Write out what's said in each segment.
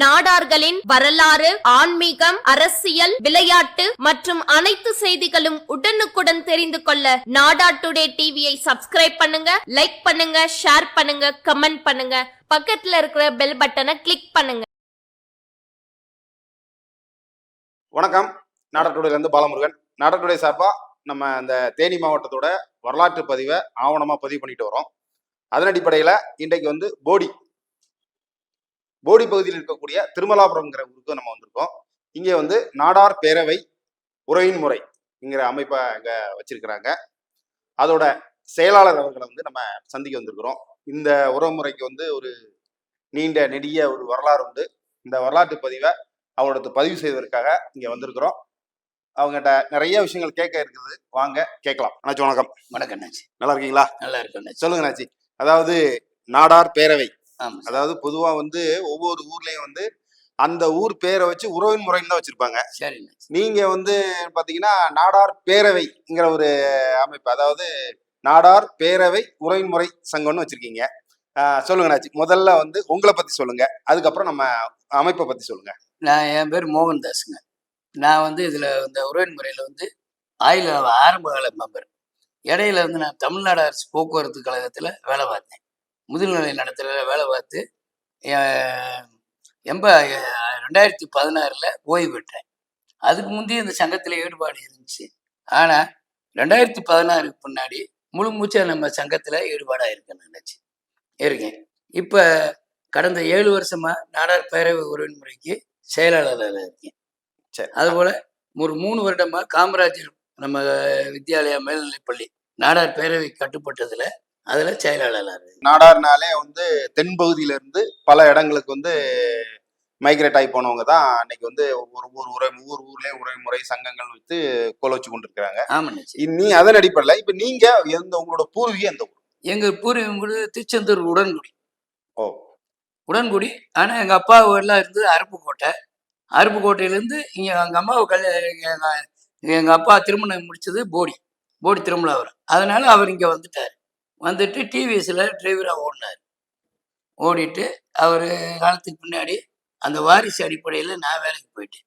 நாடார்களின் வரலாறு, ஆன்மீகம், அரசியல், விளையாட்டு மற்றும் அனைத்து செய்திகளும் உடனுக்குடன் தெரிந்து கொள்ள நாடார் டுடே டிவியை சப்ஸ்கிரைப் பண்ணுங்க, லைக் பண்ணுங்க, ஷேர் பண்ணுங்க, கமெண்ட் பண்ணுங்க. பக்கத்துல இருக்கிற பெல் பட்டனை கிளிக் பண்ணுங்க. வணக்கம். நாடார் டுடேல இருந்து பாலமுருகன். நாடார் டுடே சார்பா நம்ம இந்த தேனி மாவட்டத்தோட வரலாற்று பதிவை ஆவணமா பதிவு பண்ணிட்டு வரோம். அதன் அடிப்படையில இன்றைக்கு வந்து போடி பகுதியில் இருக்கக்கூடிய திருமலாபுரம்ங்கிற ஊருக்கு நம்ம வந்திருக்கோம். இங்கே வந்து நாடார் பேரவை உறவின் முறைங்கிற அமைப்பை இங்க வச்சிருக்கிறாங்க. அதோட செயலாளர் அவர்களை வந்து நம்ம சந்திக்க வந்திருக்கிறோம். இந்த உறவுமுறைக்கு வந்து ஒரு நீண்ட நெடிய ஒரு வரலாறு உண்டு. இந்த வரலாற்று பதிவை அவரோட பதிவு செய்வதற்காக இங்க வந்திருக்கிறோம். அவங்ககிட்ட நிறைய விஷயங்கள் கேட்க இருக்குது, வாங்க கேட்கலாம். அண்ணாச்சி வணக்கம். வணக்கம் அண்ணாச்சி. நல்லா இருக்கீங்களா? நல்லா இருக்கு. சொல்லுங்க அண்ணாச்சி. அதாவது நாடார் பேரவை, ஆமா, அதாவது பொதுவா வந்து ஒவ்வொரு ஊர்லயும் வந்து அந்த ஊர் பேரை வச்சு உறவின் முறைன்னு தான் வச்சிருப்பாங்க. சரி. நீங்க வந்து பாத்தீங்கன்னா நாடார் பேரவைங்கிற ஒரு அமைப்பு, அதாவது நாடார் பேரவை உறவின் முறை சங்கம்னு வச்சிருக்கீங்க. சொல்லுங்க அண்ணாச்சி. முதல்ல வந்து உங்களை பத்தி சொல்லுங்க, அதுக்கப்புறம் நம்ம அமைப்பை பத்தி சொல்லுங்க. என் பேர் மோகன்தாஸுங்க. நான் வந்து இதில் இந்த உறவின் முறையில் வந்து ஆரம்ப கால மெம்பர். இடையில வந்து நான் தமிழ்நாடு அரசு போக்குவரத்து கழகத்தில் வேலை பார்த்தேன். முதுநிலை நடத்துகிற வேலை பார்த்து 2016 ஓய்வு பெற்றேன். அதுக்கு முந்தைய இந்த சங்கத்தில் ஈடுபாடு இருந்துச்சு. ஆனால் 2016க்கு முன்னாடி முழு மூச்சா நம்ம சங்கத்தில் ஈடுபாடாக இருக்கேன். இப்போ கடந்த 7 வருஷமா நாடார் பேரவை உறவின் முறைக்கு செயலாளராக இருக்கேன். சரி. அதுபோல ஒரு 3 வருடமா காமராஜர் நம்ம வித்யாலயா மேல்நிலைப்பள்ளி நாடார் பேரவை கட்டுப்பட்டதுல அதுல செயலாளர். நாடார்னாலே வந்து தென் பகுதியில இருந்து பல இடங்களுக்கு வந்து மைக்ரேட் ஆகி போனவங்க தான் அன்னைக்கு வந்து ஊர்லயே உறவுமுறை சங்கங்கள் வைத்து கொலவச்சு கொண்டிருக்கிறாங்க. ஆமாண்ணா. நீ அதன் அடிப்படையில் இப்ப நீங்க உங்களோட பூர்வீகம் எந்த ஊர்? எங்க பூர்வீகம் கூட திருச்செந்தூர் உடன்குடி. ஓ, உடன்குடி. ஆனா எங்க அப்பா எல்லாம் இருந்தது அருப்புக்கோட்டையிலேருந்து இங்க எங்க அம்மாவை எங்க அப்பா திருமணம் முடிச்சது போடி திருமலாபுரம். அதனால அவர் இங்க வந்துட்டு டிவிஎஸ்ல டிரைவரா ஓடிட்டு அவர் காலத்துக்கு பின்னாடி அந்த வாரிசு அடிப்படையில நான் வேலைக்கு போயிட்டேன்.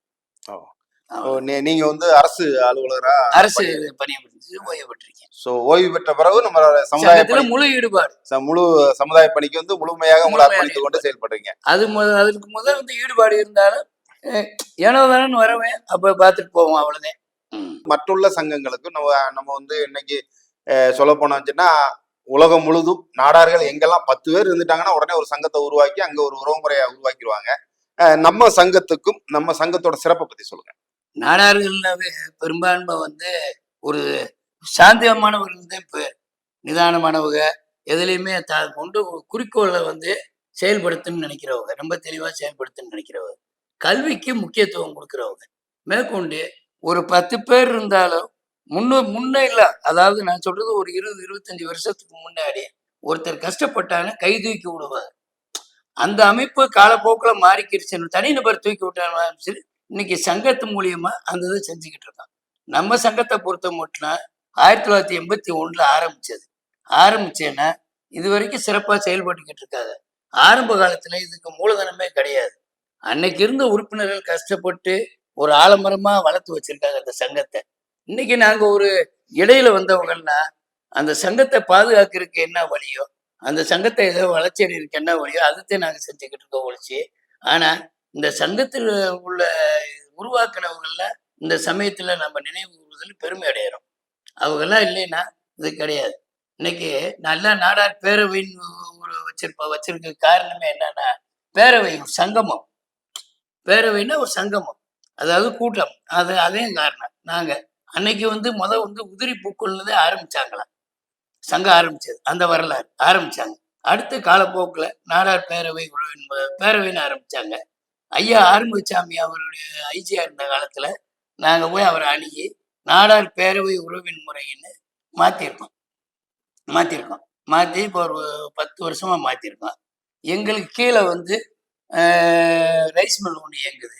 நீங்க வந்து அரசு அலுவலரா அரசு பணியாற்றி ஓய்வு பெற்றிருக்கேன். ஓய்வு பெற்ற பிறகு நம்ம சமுதாயத்துல முழு ஈடுபாடு, முழு சமுதாய பணிக்கு வந்து முழுமையாக உங்களை அர்ப்பணித்துக் கொண்டு செயல்படுறீங்க. அதுக்கு முதல் வந்து ஈடுபாடு இருந்தாலும் ஏனோ தானே வரவேன், அப்ப பார்த்துட்டு போவோம், அவ்வளவுதான். மற்றுள்ள சங்கங்களுக்கு நம்ம வந்து இன்னைக்கு சொல்ல போனோம்னா உலகம் முழுதும் நாடார்கள் எங்கெல்லாம் 10 பேர் இருந்துட்டாங்கன்னா உடனே ஒரு சங்கத்தை உருவாக்கி அங்க ஒரு உறவுமுறையை உருவாக்கிடுவாங்க. நம்ம சங்கத்துக்கும் நம்ம சங்கத்தோட சிறப்பை பத்தி சொல்லுங்க. நாடார்கள்னாவே பெரும்பான்மை வந்து ஒரு சாந்தியமானவர்கள் தான் பேர். நிதானமானவங்க, எதுலையுமே கொண்டு குறிக்கோளை வந்து செயல்படுத்துன்னு நினைக்கிறவங்க, ரொம்ப தெளிவா செயல்படுத்துன்னு நினைக்கிறவங்க, கல்விக்கு முக்கியத்துவம் கொடுக்குறவங்க. மேற்கொண்டு ஒரு 10 பேர் இருந்தாலும் முன்ன இல்ல, அதாவது நான் சொல்றது ஒரு 20-25 வருஷத்துக்கு முன்னாடி ஒருத்தர் கஷ்டப்பட்டான்னு கை தூக்கி விடுவாங்க. அந்த அமைப்பு காலப்போக்கில் மாறிக்கிடுச்சு. தனிநபர் தூக்கி விட்டாலும் சரி, இன்னைக்கு சங்கத்து மூலியமா அந்த இதை செஞ்சுக்கிட்டு இருக்கோம். நம்ம சங்கத்தை பொறுத்த மட்டும் 1981 ஆரம்பிச்சேன்னா இது வரைக்கும் சிறப்பா செயல்பட்டுக்கிட்டு இருக்காங்க. ஆரம்ப காலத்துல இதுக்கு மூலதனமே கிடையாது. அன்னைக்கு இருந்த உறுப்பினர்கள் கஷ்டப்பட்டு ஒரு ஆலமரமா வளர்த்து வச்சிருக்காங்க அந்த சங்கத்தை. இன்னைக்கு நாங்க ஒரு இடையில வந்தவங்கன்னா அந்த சங்கத்தை பாதுகாக்கிறதுக்கு என்ன வழியோ, அந்த சங்கத்தை ஏதோ வளர்ச்சி அடையிறதுக்கு என்ன வழியோ அதைத்தான் நாங்க செஞ்சுக்கிட்டு இருக்கோம் ஒழிச்சு. ஆனா இந்த சங்கத்தில் உள்ள உருவாக்குனவங்கள்ல இந்த சமயத்துல நம்ம நினைவு கூறுதல் பெருமை அடையிறோம். அவங்கெல்லாம் இல்லைன்னா இது கிடையாது. இன்னைக்கு நல்லா நாடார் பேரவைன்னு வச்சிருக்க காரணமே என்னன்னா, பேரவை ஒரு சங்கமம். பேரவைன்னா ஒரு சங்கமம், அதாவது கூட்டம். அதையும் காரணம். நாங்க அன்னைக்கு வந்து உதிரி பூக்கள்னு ஆரம்பிச்சாங்களாம் சங்கம். ஆரம்பிச்சது அந்த வரலாறு ஆரம்பிச்சாங்க. அடுத்த காலப்போக்கில் நாடார் பேரவைன்னு ஆரம்பிச்சாங்க. ஐயா ஆறுமுகசாமி அவருடைய ஐஜியா இருந்த காலத்துல நாங்க போய் அவரை அணுகி நாடார் பேரவை உறவின் முறைன்னு மாத்தி இப்போ ஒரு 10 வருஷமா மாத்திருக்கோம். எங்களுக்கு கீழே வந்து ரைஸ் மில் ஒன்று இயங்குது.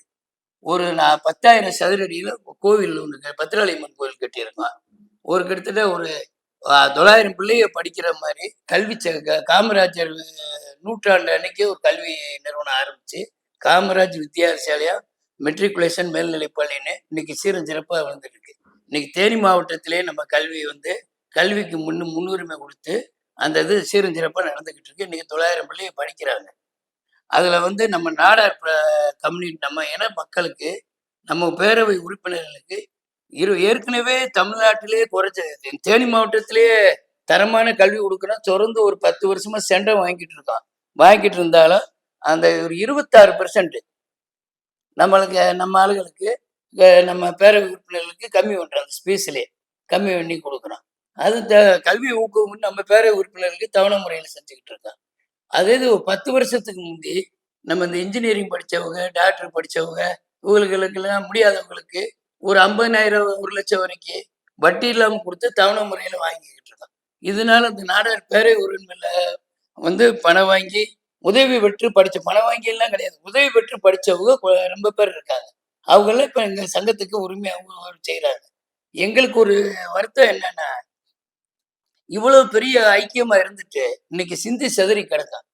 ஒரு 10,000 சதுரடியில கோவில் ஒன்று, பத்திராளியம்மன் கோவில் கட்டியிருக்கோம். ஒரு கிட்டத்தட்ட ஒரு 900 பிள்ளைய படிக்கிற மாதிரி காமராஜர் 100ஆண்டு அன்னைக்கு ஒரு கல்வி நிறுவனம் ஆரம்பிச்சு காமராஜ் வித்யாசாலையா மெட்ரிகுலேஷன் மேல்நிலைப் பள்ளின்னு இன்னைக்கு சீரும் சிறப்பாக வந்துட்டு இருக்கு. இன்னைக்கு தேனி மாவட்டத்திலே நம்ம கல்வி வந்து கல்விக்கு முன்னுரிமை கொடுத்து அந்த இது சீரும் சிறப்பாக நடந்துகிட்டு இருக்கு. இன்னைக்கு 900 பிள்ளைங்க படிக்கிறாங்க. அதுல வந்து நம்ம நாடார் கம்யூனிட்டி நம்ம இன மக்களுக்கு நம்ம பேரவை உறுப்பினர்களுக்கு ஏற்கனவே தமிழ்நாட்டிலேயே தேனி மாவட்டத்திலேயே தரமான கல்வி கொடுக்குறோம். தொடர்ந்து ஒரு 10 வருஷமா சென்டம் வாங்கிட்டு இருந்தாலும் அந்த ஒரு 26% நம்மளுக்கு நம்ம ஆளுகளுக்கு நம்ம பேரவை உறுப்பினர்களுக்கு கம்மி பண்றாங்க. ஸ்பீஸ்லேயே கம்மி பண்ணி கொடுக்குறோம். அது கல்வி ஊக்குவின்னு நம்ம பேரவை உறுப்பினர்களுக்கு தவணை முறையில் செஞ்சுக்கிட்டு இருக்கோம். அதே இது 10 வருஷத்துக்கு முந்தி நம்ம இந்த இன்ஜினியரிங் படித்தவங்க, டாக்டர் படித்தவங்க, இவங்களுக்கெல்லாம் முடியாதவங்களுக்கு ஒரு 50,000 1 லட்சம் வரைக்கும் வட்டி இல்லாமல் கொடுத்து தவணை முறையில் வாங்கிக்கிட்டு இருக்கோம். இதனால இந்த நாடார் பேரவை உறுப்பினர்ல வந்து பணம் வாங்கி உதவி பெற்று பணம் வாங்கியெல்லாம் கிடையாது, உதவி பெற்று படித்தவங்க ரொம்ப பேர் இருக்காங்க. அவங்கெல்லாம் இப்போ எங்கள் சங்கத்துக்கு உரிமையாக செய்கிறாங்க. எங்களுக்கு ஒரு வருத்தம் என்னன்னா, இவ்வளவு பெரிய ஐக்கியமா இருந்துட்டு இன்னைக்கு சிந்தி செதறி கிடக்கான்.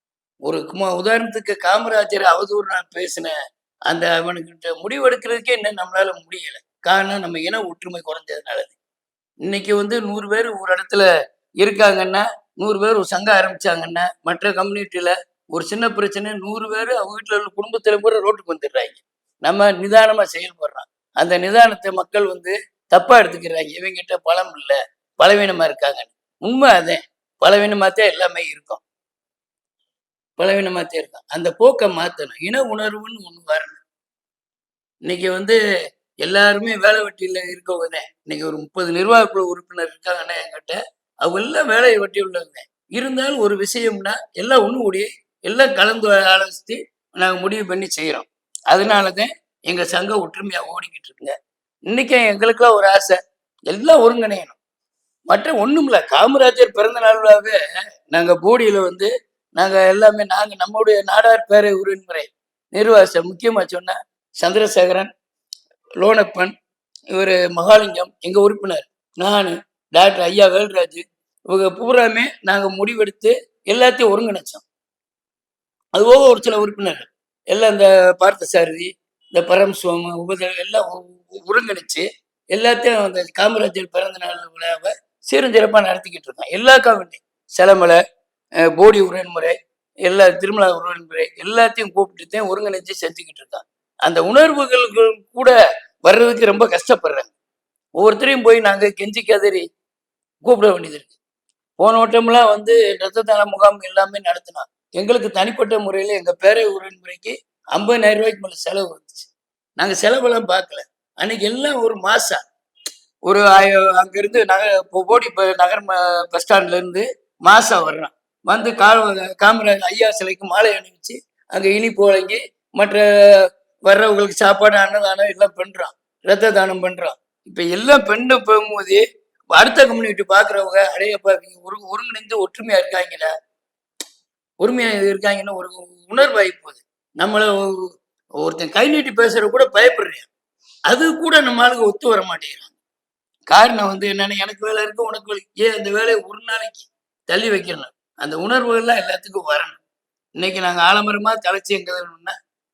ஒரு உதாரணத்துக்கு காமராஜர் அவதூறு நான் பேசினேன், அந்த அவனுக்கிட்ட முடிவெடுக்கிறதுக்கே இன்னும் நம்மளால முடியல. காரணம் நம்ம இன ஒற்றுமை குறைஞ்சதுனால. இன்னைக்கு வந்து 100 பேர் ஒரு இடத்துல இருக்காங்கன்னா, 100 பேர் ஒரு சங்கம் ஆரம்பிச்சாங்கன்னா, மற்ற கம்யூனிட்டியில ஒரு சின்ன பிரச்சனை 100 பேர் அவங்க வீட்டுல உள்ள குடும்பத்துல கூட ரோட்டுக்கு வந்துடுறாங்க. நம்ம நிதானமா செயல்படுறோம். அந்த நிதானத்தை மக்கள் வந்து தப்பா எடுத்துக்கிறாங்க. இவங்கிட்ட பலம் இல்லை, பலவீனமா இருக்காங்க. உண்மை அதே, பலவீனமாத்தான் எல்லாமே இருக்கும். பலவீனமாத்தான் இருக்கும். அந்த போக்கை மாத்தணும். இன உணர்வுன்னு ஒண்ணு வரணும். இன்னைக்கு வந்து எல்லாருமே வேலை வெட்டியில இருக்கவங்க தான். இன்னைக்கு ஒரு 30 நிர்வாக குழு உறுப்பினர் இருக்காங்கன்னா என்கிட்ட, அவங்க எல்லாம் வேலையை வெட்டி உள்ளவங்க. இருந்தாலும் ஒரு விஷயம்னா எல்லாம் ஒண்ணு கூடி எல்லாம் கலந்து ஆலோசித்து நாங்கள் முடிவு பண்ணி செய்யறோம். அதனாலதான் எங்க சங்கம் ஒற்றுமையா ஓடிக்கிட்டு இருக்குங்க. இன்னைக்கு எங்களுக்கெல்லாம் ஒரு ஆசை, எல்லாம் ஒருங்கிணையணும். மற்ற ஒண்ணும் இல்ல, காமராஜர் பிறந்த நாளாவே நாங்க போடியில வந்து நாங்க எல்லாமே நம்முடைய நாடார் பேரவை உறுப்பினரை நிர்வாக முக்கியமா சொன்ன சந்திரசேகரன், லோனப்பன், இவர் மகாலிங்கம் எங்க உறுப்பினர், நான் டாக்டர் ஐயா வேல்ராஜ், இவங்க பூராமே நாங்க முடிவெடுத்து எல்லாத்தையும் ஒருங்கிணைச்சோம். அதுபோக ஒரு சில உறுப்பினர்கள் எல்லாம் இந்த பார்த்தசாரதி, இந்த பரமசிவம் எல்லாம் ஒருங்கிணைச்சு எல்லாத்தையும் அந்த காமராஜர் பிறந்த நாள் விழாவை சீரும் சிறப்பாக நடத்திக்கிட்டு இருக்கோம். எல்லா கவர்மெண்ட் சிலமலை, போடி உடன்முறை, எல்லா திருமலா உடன்முறை எல்லாத்தையும் கூப்பிட்டுதான் ஒருங்கிணைச்சு செஞ்சுக்கிட்டு இருக்கான். அந்த உணர்வுகளுக்கு கூட வர்றதுக்கு ரொம்ப கஷ்டப்படுறாங்க. ஒவ்வொருத்தரையும் போய் நாங்க கெஞ்சி கதறி கூப்பிட வேண்டியது இருக்கு. போன வட்டம்லாம் வந்து ரத்த தான முகாம் எல்லாமே நடத்தினோம். எங்களுக்கு தனிப்பட்ட முறையில எங்க பேரவை உடன்முறைக்கு 50,000 ரூபாய்க்கு மேல செலவு வந்துச்சு. நாங்க செலவெல்லாம் பார்க்கல. அன்னைக்கு எல்லாம் ஒரு மாசம் ஒரு அங்கிருந்து போடி நகர் பஸ் ஸ்டாண்ட்ல இருந்து மாசம் வர்றோம். வந்து காமராஜ் ஐயா சிலைக்கு மாலை அணிவிச்சு அங்க இனிப்பு வழங்கி மற்ற வர்றவங்களுக்கு சாப்பாடு, அன்னதானம் எல்லாம் பண்றோம், ரத்த தானம் பண்றோம். இப்ப எல்லாம் பெண்ணு போகும்போது அடுத்த கம்யூனிட்டி பாக்குறவங்க அடையப்பா ஒருங்கிணைந்து ஒற்றுமையா இருக்காங்கன்னு ஒரு உணர்வாகி போகுது. நம்மள ஒருத்தன் கை நீட்டி பேசுற கூட பயப்படுறேன். அது கூட நம்ம ஆளுங்க ஒத்து வர மாட்டேங்கிறாங்க. காரணம் வந்து என்னன்னா, எனக்கு வேலை இருக்கு, உனக்கு வேலை, ஏன் அந்த வேலையை ஒரு நாளைக்கு தள்ளி வைக்கணும். அந்த உணர்வுகள்லாம் எல்லாத்துக்கும் வரணும். இன்னைக்கு நாங்க ஆலமரமா தலைச்சி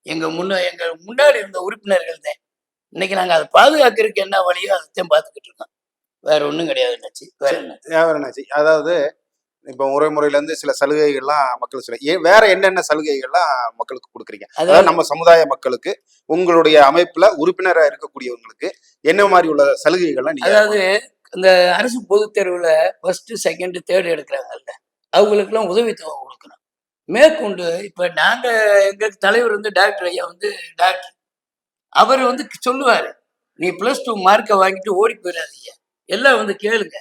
எங்க முன்னாடி இருந்த உறுப்பினர்கள் தான். இன்னைக்கு நாங்க அதை பாதுகாக்கிறதுக்கு என்ன வழியோ அதைத்தான் பார்த்துக்கிட்டு இருக்கோம். வேற ஒண்ணும் கிடையாது. வேற என்னாச்சு? அதாவது இப்ப முறையில இருந்து சில சலுகைகள்லாம் மக்களுக்கு வேற என்னென்ன சலுகைகள்லாம் மக்களுக்கு கொடுக்குறீங்க? அதாவது நம்ம சமுதாய மக்களுக்கு உங்களுடைய அமைப்புல உறுப்பினரா இருக்கக்கூடியவங்களுக்கு என்ன மாதிரி உள்ள சலுகைகள்லாம்? அதாவது இந்த அரசு பொதுத் தேர்வுல 1st, 2nd, 3rd எடுக்கிறாங்கல்ல, அவங்களுக்கு எல்லாம் உதவித்தொகை கொடுக்கணும். மேற்கொண்டு இப்ப நாங்க எங்க தலைவர் வந்து டாக்டர் ஐயா வந்து டாக்டர், அவர் வந்து சொல்லுவாரு, நீ +2 மார்க்கை வாங்கிட்டு ஓடி போயிடாதீங்க, எல்லாம் வந்து கேளுங்க,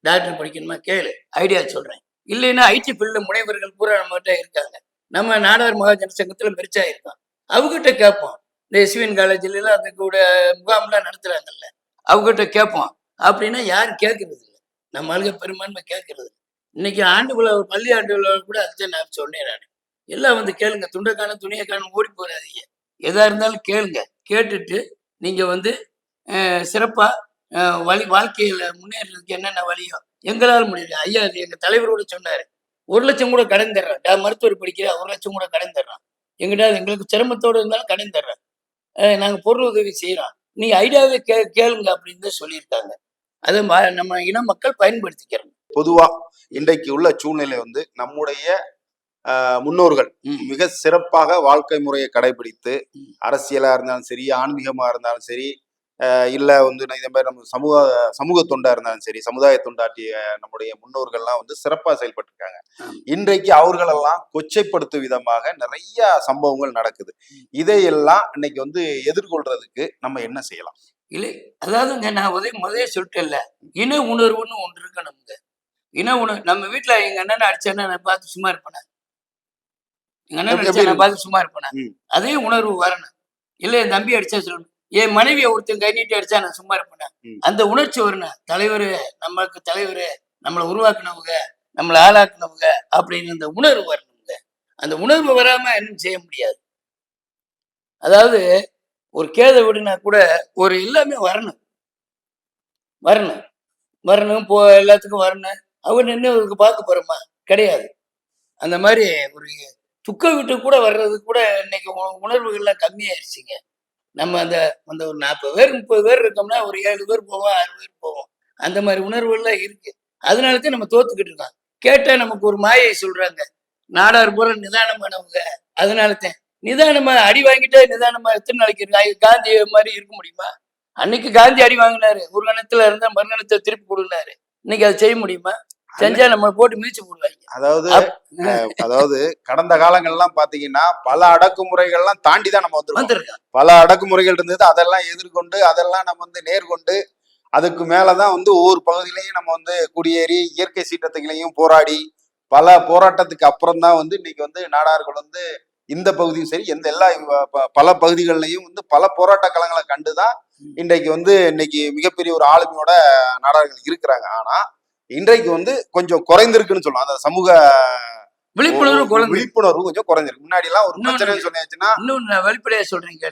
டாக்டர் படிக்கணுமா கேளு, ஐடியா சொல்றேன். இல்லைன்னா ஐடி ஃபீல்டு முனைவர்கள் பூரா நம்மகிட்ட இருக்காங்க. நம்ம நாடார் மகாஜன சங்கத்துல மெரிச்சா இருக்கோம், அவங்ககிட்ட கேட்போம். இந்த எஸ்விஎன் காலேஜ்ல எல்லாம் அந்த கூட முகாம்லாம் நடத்துறாங்கல்ல, அவங்ககிட்ட கேட்போம். அப்படின்னா யாரும் கேட்கறது இல்லை, நம்ம ஆளுங்க பெரும்பான்மை கேட்கறது. இன்னைக்கு ஆண்டுக்குள்ள பள்ளி ஆண்டுக்குள்ள கூட அதுதான் நான் சொன்னேன். நான் எல்லாம் வந்து கேளுங்க, துண்டைக்கான துணியைக்கான ஓடி போயிடாதீங்க, எதா இருந்தாலும் கேளுங்க. கேட்டுட்டு நீங்க வந்து சிறப்பா வாழ்க்கையில முன்னேறதுக்கு என்னென்ன வழியோ எங்களால் முடியல. ஐயா எங்க தலைவரோட சொன்னாரு, 1 லட்சம் கூட கடன் தர்றான், மருத்துவர் படிக்கிற 1 லட்சம் கூட கடன் தர்றான். எங்களுக்கு சிரமத்தோடு இருந்தாலும் கடன் தர்றேன், நாங்க பொருள் உதவி செய்யறோம், நீங்க ஐடியாவே கேளுங்க அப்படின்னு தான் சொல்லியிருக்காங்க. அது நம்ம இன மக்கள் பயன்படுத்திக்கிறோம். பொதுவா இன்றைக்கு உள்ள சூழ்நிலை வந்து நம்முடைய முன்னோர்கள் மிக சிறப்பாக வாழ்க்கை முறையை கடைபிடித்து அரசியலா இருந்தாலும் சரி, ஆன்மீகமா இருந்தாலும் சரி, இல்ல வந்து இதே மாதிரி நம்ம சமூக தொண்டா இருந்தாலும் சரி, சமுதாய தொண்டாற்றிய நம்முடைய முன்னோர்கள்லாம் வந்து சிறப்பா செயல்பட்டிருக்காங்க. இன்றைக்கு அவர்களெல்லாம் கொச்சைப்படுத்தும் விதமாக நிறைய சம்பவங்கள் நடக்குது. இதையெல்லாம் இன்னைக்கு வந்து எதிர்கொள்றதுக்கு நம்ம என்ன செய்யலாம்? இல்லை, அதாவதுங்க நான் முதலே சொல்லிட்டேன்ல, இன உணர்வுன்னு ஒன்று இருக்கு நமக்கு. இன உணர்வு நம்ம வீட்டுல எங்க அண்ணன் அடிச்சானா நான் பார்த்து சும்மா இருப்பேனா? எங்க அண்ணன் அடிச்சா நான் பார்த்து சும்மா இருப்பேனா? அதே உணர்வு வரணும். இல்ல என் தம்பி அடிச்சா சொல்லணும், என் மனைவியை ஒருத்தன் கை நீட்டி அடிச்சா நான் சும்மா இருப்பேனா? அந்த உணர்ச்சி வரணும். தலைவர், நமக்கு தலைவர், நம்மளை உருவாக்குனவங்க, நம்மளை ஆளாக்குனவங்க அப்படின்னு அந்த உணர்வு வரணுங்க. அந்த உணர்வு வராம என்ன செய்ய முடியாது. அதாவது ஒரு கேத விடுனா கூட ஒரு எல்லாமே வரணும், வரணும், வரணும், எல்லாத்துக்கும் வரணும். அவர் நின்று பார்க்க போறோமா? கிடையாது. அந்த மாதிரி ஒரு துக்க வீட்டு கூட வர்றது கூட இன்னைக்கு உணர்வுகள்லாம் கம்மியாயிருச்சுங்க. நம்ம அந்த அந்த ஒரு 40 பேர் 30 பேர் இருக்கோம்னா ஒரு 7 பேர் போவோம், 6 பேர் போவோம். அந்த மாதிரி உணர்வுகள்லாம் இருக்கு. அதனாலதான் நம்ம தோத்துக்கிட்டு இருக்கோம். கேட்டா நமக்கு ஒரு மாயை சொல்றாங்க, நாடார் பூரா நிதானமானவங்க. அதனாலதான் நிதானமா அடி வாங்கிட்டே நிதானமா எத்தனை நாளைக்கு இருக்கு? காந்தி மாதிரி இருக்க முடியுமா? அன்னைக்கு காந்தி அடி வாங்கினாரு, ஒரு கணத்துல இருந்தா மறுகணத்தை திருப்பி கொடுனாரு. இன்னைக்கு அதை செய்ய முடியுமா? செஞ்சா நம்ம போட்டு மிதிச்சு போடுவாங்க. அதாவது கடந்த காலங்கள்லாம் பாத்தீங்கன்னா பல அடக்குமுறைகள்லாம் தாண்டி தான் நம்ம வந்திருக்கோம். பல அடக்குமுறைகள் இருந்தது, அதெல்லாம் எதிர்கொண்டு அதெல்லாம் நம்ம வந்து நேர்கொண்டு அதுக்கு மேலதான் வந்து ஒவ்வொரு பகுதியிலையும் நம்ம வந்து குடியேறி இயற்கை சீற்றத்துகளையும் போராடி பல போராட்டத்துக்கு அப்புறம் தான் வந்து இன்னைக்கு வந்து நாடார்கள் வந்து இந்த பகுதியும் சரி எல்லா பல பகுதிகளிலையும் வந்து பல போராட்ட களங்களை கண்டுதான் இன்றைக்கு வந்து இன்னைக்கு மிகப்பெரிய ஒரு ஆளுமையோட நாடார்கள் இருக்கிறாங்க. ஆனா இன்றைக்கு வந்து கொஞ்சம் குறைந்திருக்குன்னு சொல்லலாம். அந்த சமூக விழிப்புணர்வு கொஞ்சம் குறைஞ்சிருக்கு. முன்னாடி எல்லாம் ஒரு பிரச்சனை சொன்னாச்சுன்னா இன்னும் வெளிப்படையா சொல்றீங்க,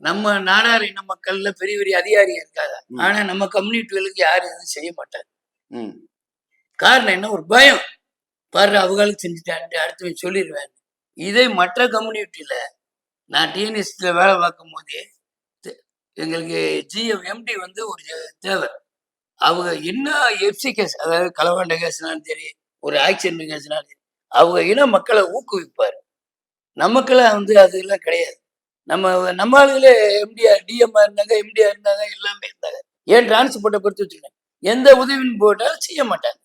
நம்ம நாடார் இன மக்கள்ல பெரிய பெரிய அதிகாரி இருக்காங்க, ஆனா நம்ம கம்யூனிட்டிகளுக்கு யாரும் எதுவும் செய்ய மாட்டாங்க. காரணம் என்ன? ஒரு பயம். பாரு அவங்களுக்கு செஞ்சுட்டான்ட்டு அடுத்து சொல்லிடுவேன். இதே மற்ற கம்யூனிட்டியில நான் டிஎன்எஸ்ல வேலை பார்க்கும் போதே எங்களுக்கு ஜிஎம் எம்டி வந்து ஒரு தேவை. அவங்க என்ன எஃப்சி கேஸ், அதாவது களவாண்ட கேஸ்னாலும் சரி, ஒரு ஆக்சிடென்ட் கேஸ்னாலும் சரி, அவங்க இன மக்களை ஊக்குவிப்பார். நமக்கெல்லாம் வந்து அதெல்லாம் கிடையாது. நம்ம ஆளுகளே எம்டிஆர் டிஎம்ஆர் இருந்தாங்க, எம்டிஆர் இருந்தாங்க, எல்லாமே இருந்தாங்க. ஏன் டிரான்ஸ்போர்ட்டை பொறுத்து வச்சுக்கோங்க, எந்த உதவின்னு போட்டாலும் செய்ய மாட்டாங்க.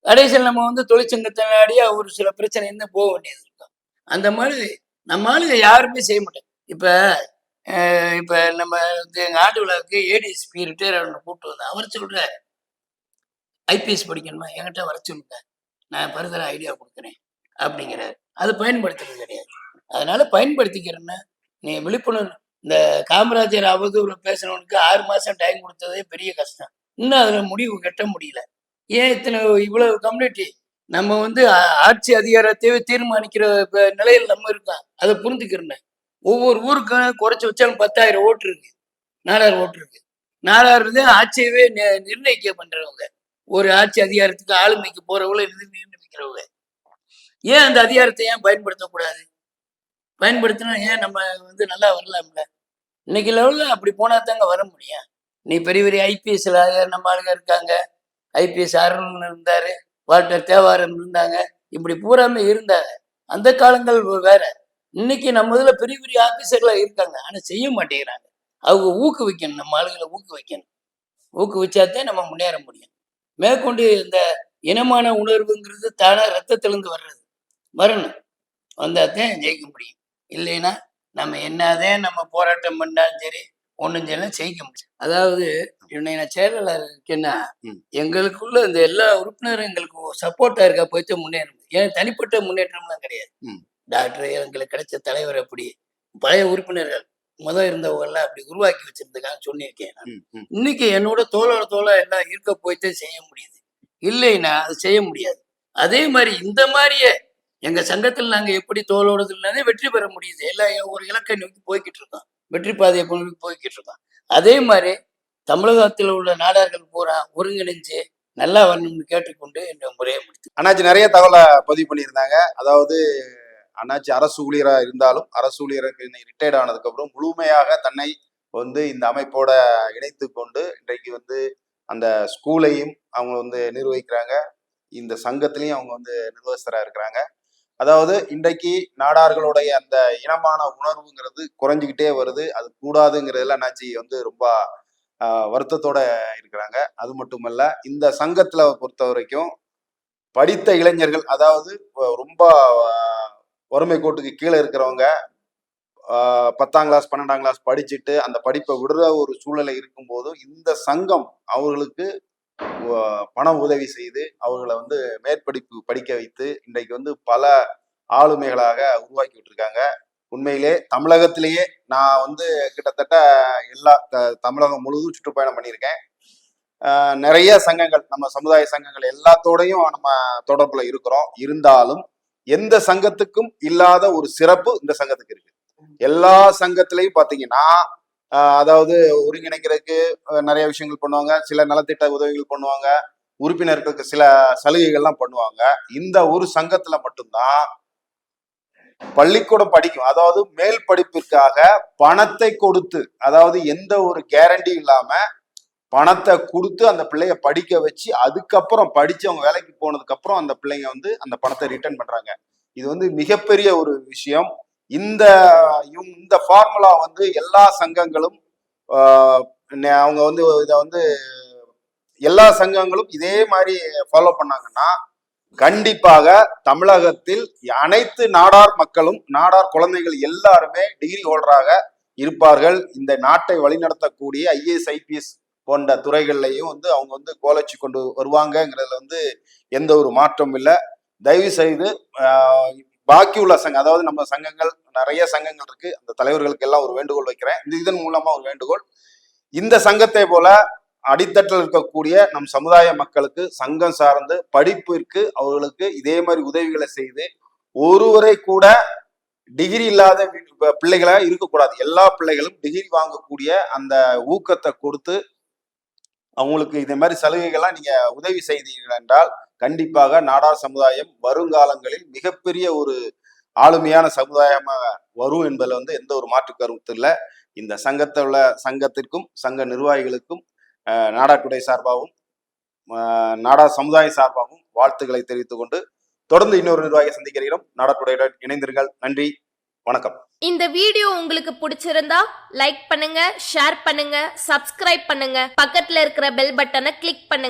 கடைசியில் நம்ம வந்து தொழிற்சங்கத்தை நாடியா ஒரு சில பிரச்சனை என்ன போக வேண்டியது இருக்கும். அந்த மாதிரி நம்ம ஆளுங்க யாருமே செய்ய மாட்டாங்க. இப்ப நம்ம வந்து எங்க ஆண்டு விழாவுக்கு ஏடிஎஸ்பி ரிட்டையர் கூப்பிட்டு வந்தேன். அவர் சொல்ற ஐபிஎஸ் படிக்கணுமா, என்கிட்ட வர சொல்லுங்க, நான் ஃபர்தரா ஐடியா கொடுக்குறேன் அப்படிங்கிறாரு. அது பயன்படுத்துறது கிடையாது. அதனால பயன்படுத்திக்கிறேன்னா நீ விழிப்புணர்வு. இந்த காமராஜர் அவதூறு பேசுறவனுக்கு 6 மாசம் டைம் கொடுத்ததே பெரிய கஷ்டம். இன்னும் அதுல முடிவு கட்ட முடியல. ஏன் இவ்வளவு கம்யூனிட்டி நம்ம வந்து ஆட்சி அதிகாரத்தையே தீர்மானிக்கிற நிலையில் நம்ம இருக்கோம். அதை புரிஞ்சுக்கிறேன். ஒவ்வொரு ஊருக்கும் குறைச்சி வச்சாலும் 10,000 ஓட்டு இருக்கு, நாடார் ஓட்டு இருக்கு. நாடார் ஆட்சியவே நிர்ணயிக்க பண்றவங்க, ஒரு ஆட்சி அதிகாரத்துக்கு ஆளுமைக்கு போறவங்கள நிர்ணயிக்கிறவங்க. ஏன் அந்த அதிகாரத்தை ஏன் பயன்படுத்தக்கூடாது? பயன்படுத்தினா ஏன் நம்ம வந்து நல்லா வரலாம்ல? இன்னைக்கு லெவலில் அப்படி போனா தாங்க வர முடியும். நீ பெரிய பெரிய ஐபிஎஸ்ல நம்ம ஆளுங்க இருக்காங்க. ஐபிஎஸ் அருண் இருந்தாரு, வால்டர் தேவாரம் இருந்தாங்க, இப்படி பூராமே இருந்தாங்க. அந்த காலங்கள் வேற. இன்னைக்கு நம்ம இதுல பெரிய பெரிய ஆபீசர்களா இருக்காங்க, ஆனா செய்ய மாட்டேங்கிறாங்க. அவங்க ஊக்குவிக்கணும், நம்ம ஆளுகளை ஊக்குவிக்கணும். ஊக்குவிச்சாத்தே நம்ம முன்னேற முடியும். மேற்கொண்டு இந்த இனமான உணர்வுங்கிறது தானா ரத்தத்திலிருந்து வரணும். வந்தாத்தான் ஜெயிக்க முடியும். இல்லைன்னா நம்ம என்னதான் நம்ம போராட்டம் பண்ணாலும் சரி, ஒன்றும் செய்யலாம் ஜெயிக்க முடியும். அதாவது நான் செயலாளர் இருக்கேன்னா எங்களுக்குள்ள இந்த எல்லா உறுப்பினரும் எங்களுக்கு சப்போர்ட்டா இருக்கா போயிட்டு முன்னேறும். ஏன் தனிப்பட்ட முன்னேற்றம்லாம் கிடையாது. டாக்டர் எங்களுக்கு கிடைச்ச தலைவர் அப்படி பழைய உறுப்பினர்கள் இருந்தவங்க எல்லாம் அப்படி உருவாக்கி வச்சிருந்ததுக்காக சொல்லியிருக்கேன். இன்னைக்கு என்னோட தோளோட எல்லாம் இருக்க போயிட்டு செய்ய முடியுது. இல்லைன்னா அது செய்ய முடியாது. அதே மாதிரி இந்த மாதிரியே எங்க சங்கத்தில் நாங்க எப்படி தோளோடு இல்லாத வெற்றி பெற முடியுது. எல்லாம் ஒரு இலக்கை நோக்கி போய்கிட்டு இருக்கோம், வெற்றி பாதையை நோக்கி போய்கிட்டு இருக்கோம். அதே மாதிரி தமிழகத்தில் உள்ள நாடார்கள் பூரா ஒருங்கிணைஞ்சு நல்லா வரணும்னு கேட்டுக்கொண்டு இந்த முறையை முடித்து. அண்ணாச்சி நிறைய தகவலை பதிவு பண்ணியிருந்தாங்க. அதாவது அண்ணாச்சி அரசு ஊழியரா இருந்தாலும் அரசு ஊழியருக்கு ரிட்டையர்ட் ஆனதுக்கு அப்புறம் முழுமையாக தன்னை வந்து இந்த அமைப்போட இணைத்து கொண்டு இன்றைக்கு வந்து அந்த ஸ்கூலையும் அவங்க வந்து நிர்வகிக்கிறாங்க. இந்த சங்கத்திலையும் அவங்க வந்து நிர்வகிஸ்தரா இருக்கிறாங்க. அதாவது இன்றைக்கு நாடார்களுடைய அந்த இனமான உணர்வுங்கிறது குறைஞ்சிக்கிட்டே வருது. அது கூடாதுங்கிறதுல அண்ணாச்சி வந்து ரொம்ப வருத்தத்தோட இருக்கிறாங்க. அது மட்டுமல்ல, இந்த சங்கத்துல பொறுத்த வரைக்கும் படித்த இளைஞர்கள், அதாவது ரொம்ப வறுமை கோட்டுக்கு கீழே இருக்கிறவங்க 10ஆம் கிளாஸ் 12ஆம் கிளாஸ் படிச்சுட்டு அந்த படிப்பை விடுற ஒரு சூழ்நிலை இருக்கும்போது இந்த சங்கம் அவர்களுக்கு பண உதவி செய்து அவர்களை வந்து மேற்படிப்பு படிக்க வைத்து இன்றைக்கு வந்து பல ஆளுமைகளாக உருவாக்கி விட்டுருக்காங்க. உண்மையிலே தமிழகத்திலேயே நான் வந்து கிட்டத்தட்ட எல்லா தமிழகம் முழுவதும் சுற்றுப்பயணம் பண்ணியிருக்கேன். நிறைய சங்கங்கள், நம்ம சமுதாய சங்கங்கள் எல்லாத்தோடையும் நம்ம தொடர்புல இருக்கிறோம். இருந்தாலும் எந்த சங்கத்துக்கும் இல்லாத ஒரு சிறப்பு இந்த சங்கத்துக்கு இருக்கு. எல்லா சங்கத்திலையும் பாத்தீங்கன்னா அதாவது ஒருங்கிணைக்கிறதுக்கு நிறைய விஷயங்கள் பண்ணுவாங்க, சில நலத்திட்ட உதவிகள் பண்ணுவாங்க, உறுப்பினர்களுக்கு சில சலுகைகள்லாம் பண்ணுவாங்க. இந்த ஒரு சங்கத்துல மட்டும்தான் பள்ளிக்கூடம் படிக்கும், அதாவது மேல் படிப்பிற்காக பணத்தை கொடுத்து, அதாவது எந்த ஒரு கேரண்டி இல்லாம பணத்தை கொடுத்து அந்த பிள்ளைய படிக்க வச்சு அதுக்கப்புறம் படிச்சு அவங்க வேலைக்கு போனதுக்கு அப்புறம் அந்த பிள்ளைங்க வந்து அந்த பணத்தை ரிட்டர்ன் பண்றாங்க. இது வந்து மிகப்பெரிய ஒரு விஷயம். இந்த ஃபார்முலா வந்து எல்லா சங்கங்களும் அவங்க வந்து இதை வந்து எல்லா சங்கங்களும் இதே மாதிரி ஃபாலோ பண்ணாங்கன்னா கண்டிப்பாக தமிழகத்தில் அனைத்து நாடார் மக்களும் நாடார் குழந்தைகள் எல்லாருமே டிகிரி ஹோல்டராக இருப்பார்கள். இந்த நாட்டை வழிநடத்தக்கூடிய ஐஏஎஸ் ஐபிஎஸ் போன்ற துறைகள்லையும் வந்து அவங்க வந்து கோலச்சு கொண்டு வருவாங்கங்கிறதுல வந்து எந்த ஒரு மாற்றம் இல்லை. தயவு செய்து பாக்கி உள்ள சங்கம், அதாவது நம்ம சங்கங்கள் நிறைய சங்கங்கள் இருக்கு, அந்த தலைவர்களுக்கு எல்லாம் ஒரு வேண்டுகோள் வைக்கிறேன். இதன் மூலமா ஒரு வேண்டுகோள், இந்த சங்கத்தை போல அடித்தட்டில் இருக்கக்கூடிய நம் சமுதாய மக்களுக்கு சங்கம் சார்ந்து படிப்பிற்கு அவர்களுக்கு இதே மாதிரி உதவிகளை செய்து ஒருவரை கூட டிகிரி இல்லாத பிள்ளைகளாக இருக்கக்கூடாது. எல்லா பிள்ளைகளும் டிகிரி வாங்கக்கூடிய அந்த ஊக்கத்தை கொடுத்து அவங்களுக்கு இதே மாதிரி சலுகைகள்லாம் நீங்க உதவி செய்தீர்கள் என்றால் கண்டிப்பாக நாடார் சமுதாயம் வருங்காலங்களில் மிகப்பெரிய ஒரு ஆளுமையான சமுதாயமாக வரும் என்பதில் வந்து எந்த ஒரு மாற்று கருத்து இல்லை. இந்த சங்கத்திற்கும் சங்க நிர்வாகிகளுக்கும் நாடார் டுடே சார்பாகவும் நாடார் சமுதாய சார்பாகவும் வாழ்த்துக்களை தெரிவித்துக் கொண்டு தொடர்ந்து இன்னொரு நிர்வாகியை சந்திக்கிறோம். நாடார் டுடே இணைந்திருங்கள். நன்றி, வணக்கம். இந்த வீடியோ உங்களுக்கு பிடிச்சிருந்தா லைக் பண்ணுங்க, ஷேர் பண்ணுங்க, சப்ஸ்கிரைப் பண்ணுங்க, பக்கத்துல இருக்கிற பெல் பட்டனை கிளிக் பண்ணுங்க.